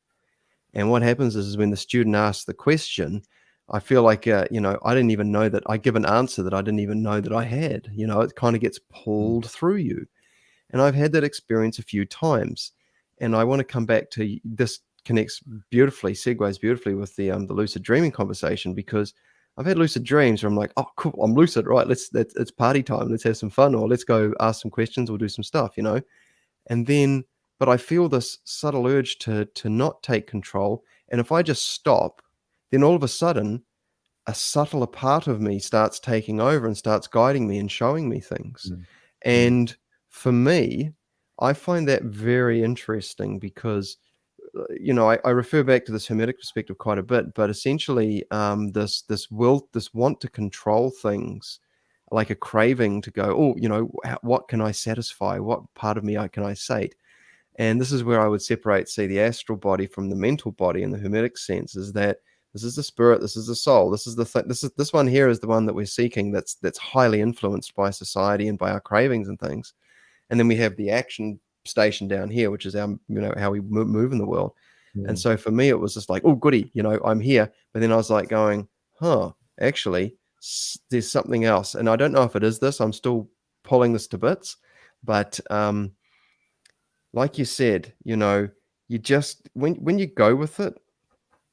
And what happens is when the student asks the question, I feel like I didn't even know that I give an answer that I didn't even know that I had. It kind of gets Mm. pulled through you. And I've had that experience a few times. And I want to come back to this, connects beautifully, segues beautifully with the lucid dreaming conversation, because I've had lucid dreams where I'm like, oh, cool, I'm lucid, right? It's party time. Let's have some fun, or let's go ask some questions or do some stuff. And then, but I feel this subtle urge to not take control. And if I just stop, then all of a sudden, a subtler part of me starts taking over and starts guiding me and showing me things. Mm. Mm. And for me, I find that very interesting because, I refer back to this hermetic perspective quite a bit, but essentially, this want to control things, like a craving to go, oh, what can I satisfy? What part of me can I sate? And this is where I would separate, say, the astral body from the mental body in the hermetic sense, is that this is the spirit, this is the soul, this is the this one here is the one that we're seeking, that's highly influenced by society and by our cravings and things. And then we have the action station down here, which is our, how we move in the world. And Mm. so for me, it was just like, oh, goody, I'm here. But then I was like going, actually, there's something else. And I don't know if it is this. I'm still pulling this to bits. But like you said, you just, when you go with it,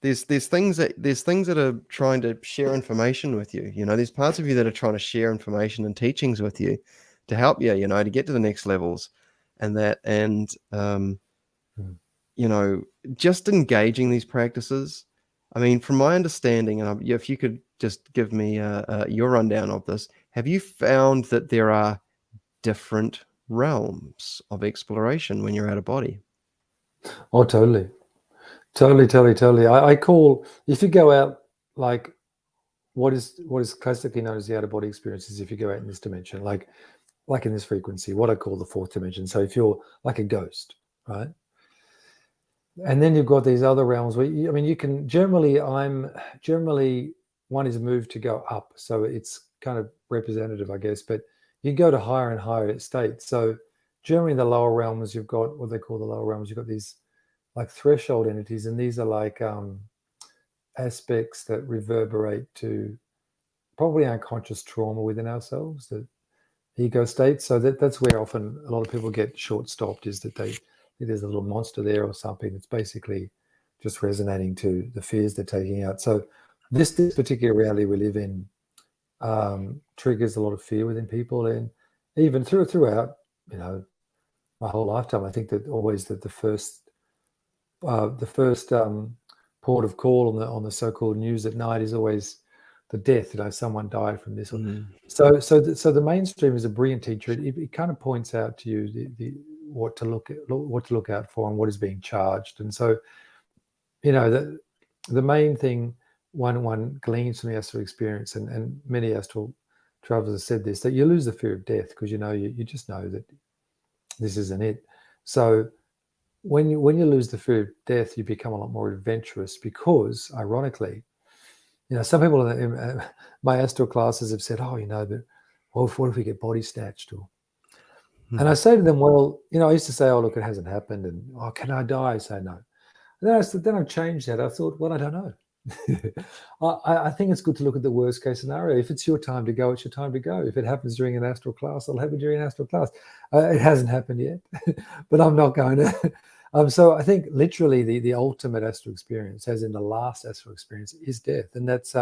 there's things that are trying to share information with you. There's parts of you that are trying to share information and teachings with you to help you, to get to the next levels, and that, and Mm. you know, just engaging these practices. I mean, from my understanding, and if you could just give me your rundown of this, have you found that there are different realms of exploration when you're out of body? Oh, totally. Totally. I call, if you go out, like what is classically known as the out of body experience is if you go out in this dimension, like in this frequency, what I call the fourth dimension. So if you're like a ghost, right? And then you've got these other realms where you can generally one is moved to go up, so it's kind of representative, I guess, but you go to higher and higher states. So generally in the lower realms, you've got what they call the lower realms. You've got these like threshold entities, and these are like aspects that reverberate to probably unconscious trauma within ourselves, the ego state. So that's where often a lot of people get short stopped, is that there's a little monster there or something that's basically just resonating to the fears they're taking out. So this particular reality we live in triggers a lot of fear within people, and even throughout my whole lifetime, I think that always that the first port of call on the so-called news at night is always the death. Someone died from this. Mm. So the mainstream is a brilliant teacher. It kind of points out to you what to look out for and what is being charged. And so the main thing one gleans from the astral experience, and many astral travelers have said this, that you lose the fear of death because you just know that this isn't it. So when you lose the fear of death, you become a lot more adventurous because, ironically, some people in my astral classes have said, "Oh, but what if we get body snatched?" And I say to them, "Well, I used to say, oh, look, it hasn't happened, and oh, can I die?" I say, "No. Then I changed that. I thought, well, I don't know. I think it's good to look at the worst case scenario. If it's your time to go, it's your time to go. If it happens during an astral class, it'll happen during an astral class. It hasn't happened yet, but I'm not going to. So I think literally the ultimate astral experience, as in the last astral experience, is death, and that's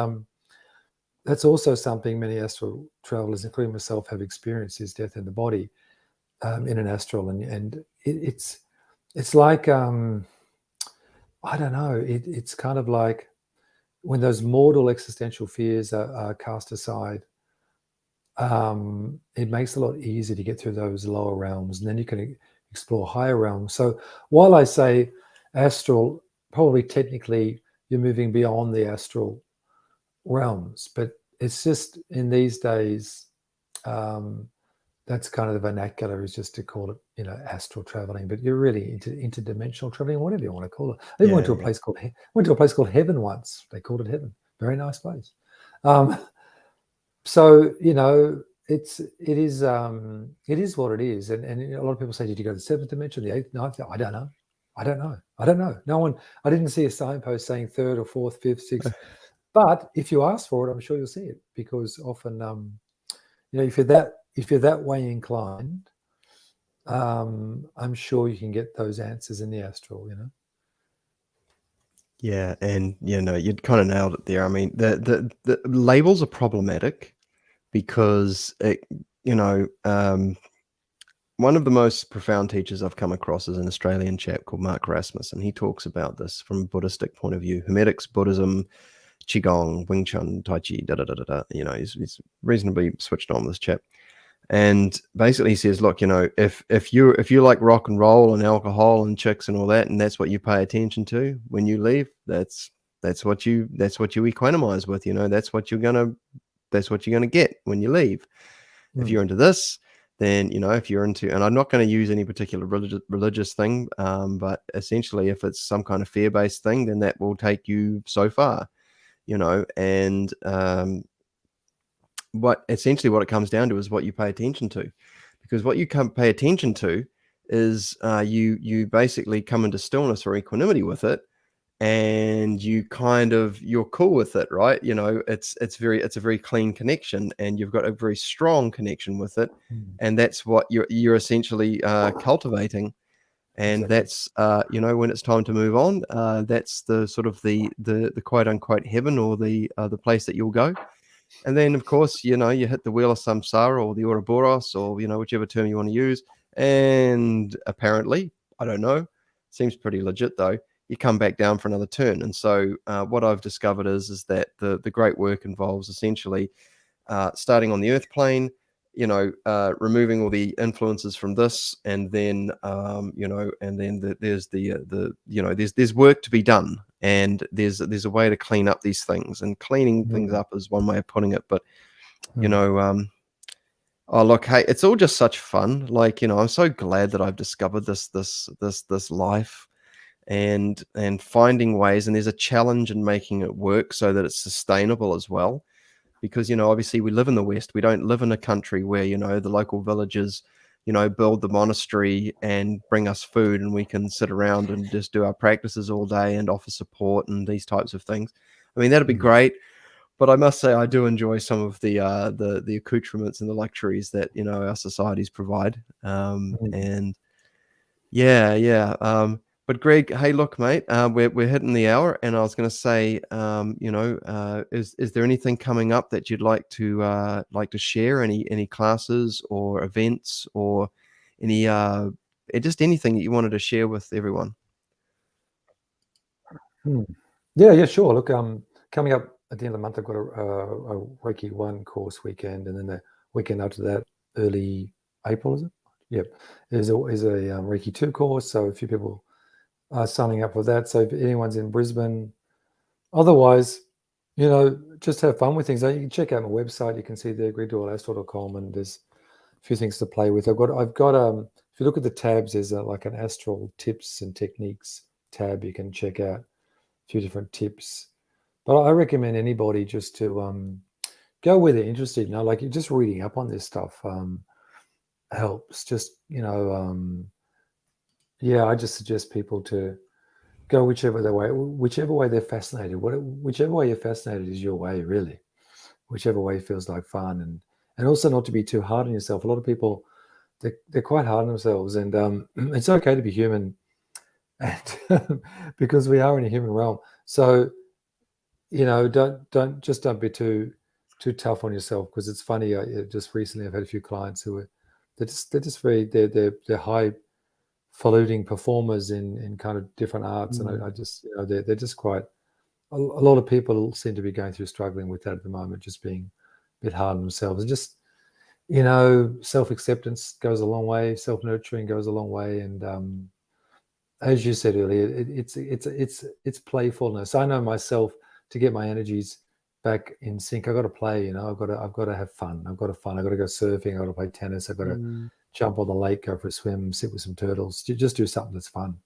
also something many astral travelers, including myself, have experienced: is death in the body, in an astral, and it's like I don't know. It's kind of like when those mortal existential fears are cast aside, it makes it a lot easier to get through those lower realms, and then you can explore higher realms. So while I say astral, probably technically you're moving beyond the astral realms, but it's just in these days, that's kind of the vernacular, is just to call it, astral traveling, but you're really into interdimensional traveling, whatever you want to call it. I even went to a place called Heaven once. They called it Heaven. Very nice place. So it is what it is, and a lot of people say, did you go to the seventh dimension, the eighth, ninth? I don't know. No one. I didn't see a signpost saying third or fourth, fifth, sixth. But if you ask for it, I'm sure you'll see it, because often, if you're that way inclined, I'm sure you can get those answers in the astral. Yeah, and you'd kind of nailed it there. I mean, the labels are problematic because one of the most profound teachers I've come across is an Australian chap called Mark Rasmus, and he talks about this from a Buddhistic point of view: Hermetics, Buddhism, Qigong, Wing Chun, Tai Chi, da da da da da. He's reasonably switched on, this chap. And basically he says, look, if you like rock and roll and alcohol and chicks and all that, and that's what you pay attention to when you leave, that's what you equanimize with. That's what you're gonna get when you leave. If you're into this, then if you're into, and I'm not going to use any particular religious thing, but essentially if it's some kind of fear-based thing, then that will take you so far, and what it comes down to is what you pay attention to, because what you pay attention to is you basically come into stillness or equanimity with it, and you're cool with it, right? It's a very clean connection, and you've got a very strong connection with it, and that's what you're essentially cultivating. And that's when it's time to move on, that's the sort of the quote unquote heaven, or the place that you'll go. And then, of course, you hit the wheel of samsara, or the Ouroboros, or whichever term you want to use. And apparently, I don't know, seems pretty legit though, you come back down for another turn. And so what I've discovered is that the great work involves essentially starting on the earth plane, removing all the influences from this, and then there's work to be done, and there's a way to clean up these things, and cleaning things up is one way of putting it. But oh look, hey, it's all just such fun. Like, I'm so glad that I've discovered this life, and finding ways, and there's a challenge in making it work so that it's sustainable as well. Because obviously we live in the West. We don't live in a country where the local villages build the monastery and bring us food, and we can sit around and just do our practices all day and offer support and these types of things. I mean, that'd be great, but I must say I do enjoy some of the accoutrements and the luxuries that our societies provide. And yeah. But Greg, hey, look, mate, we're hitting the hour, and I was going to say, is there anything coming up that you'd like to share? Any classes or events, or any just anything that you wanted to share with everyone? Yeah, sure. Look, coming up at the end of the month, I've got a Reiki 1 course weekend, and then the weekend after that, early April, is it? Yep. Is a Reiki 2 course. So a few people are signing up for that. So if anyone's in Brisbane, otherwise, just have fun with things. You can check out my website. You can see the gregdoyleastral.com, and there's a few things to play with. I've got if you look at the tabs, there's like an astral tips and techniques tab. You can check out a few different tips. But I recommend anybody just to go where they're interested. Like just reading up on this stuff helps. Just I just suggest people to go whichever way they're fascinated. Whichever way you're fascinated is your way, really. Whichever way feels like fun, and also not to be too hard on yourself. A lot of people, they're quite hard on themselves, and it's okay to be human, and because we are in a human realm. So don't be too tough on yourself, because it's funny. Just recently, I've had a few clients who are they're just very they're high faluting performers in kind of different arts, and I just they're just quite a lot of people seem to be going through struggling with that at the moment, just being a bit hard on themselves, and just self-acceptance goes a long way, self-nurturing goes a long way, and as you said earlier, it's playfulness. I know myself, to get my energies back in sync, I've got to play. I've got to have fun. I've got to go surfing. I've got to play tennis. I've got to jump on the lake, go for a swim, sit with some turtles. Just do something that's fun.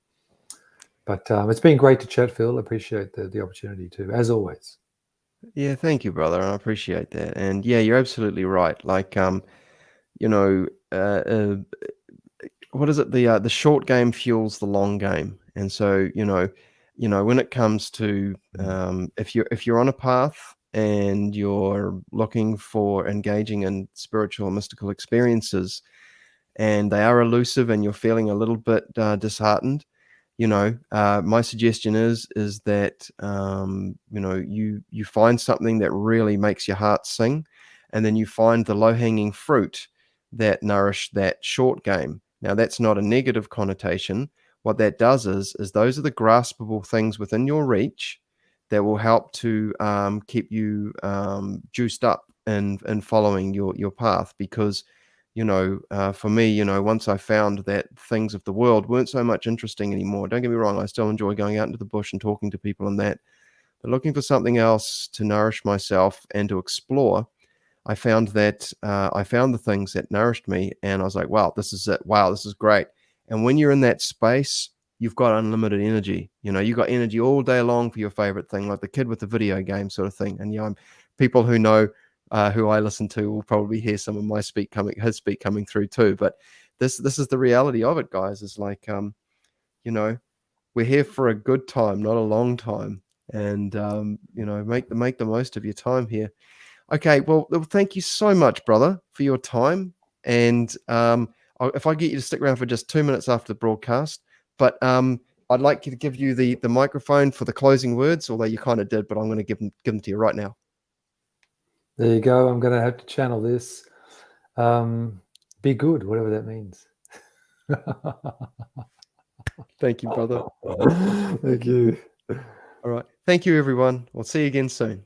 But it's been great to chat, Phil. Appreciate the opportunity too, as always. Yeah, thank you, brother. I appreciate that. And yeah, you're absolutely right. Like, you know, what is it? The short game fuels the long game. And so, when it comes to if you're on a path and you're looking for engaging in spiritual and mystical experiences, and they are elusive, and you're feeling a little bit disheartened, my suggestion is that you find something that really makes your heart sing, and then you find the low-hanging fruit that nourish that short game. Now, that's not a negative connotation. What that does is those are the graspable things within your reach that will help to keep you juiced up and following your path. Because for me, once I found that things of the world weren't so much interesting anymore. Don't get me wrong, I still enjoy going out into the bush and talking to people and that, but looking for something else to nourish myself and to explore, I found that I found the things that nourished me, and I was like, wow, this is it. Wow, this is great. And when you're in that space, you've got unlimited energy. You've got energy all day long for your favorite thing, like the kid with the video game sort of thing. And people who know who I listen to will probably hear some of his speak coming through too. But this is the reality of it, guys. Is like, we're here for a good time, not a long time, and make the most of your time here. Okay, well, thank you so much, brother, for your time. And if I get you to stick around for just 2 minutes after the broadcast, but I'd like you to give you the microphone for the closing words, although you kind of did, but I'm going to give them to you right now. There you go. I'm going to have to channel this. Be good, whatever that means. Thank you, brother. Thank you. All right. Thank you, everyone. We'll see you again soon.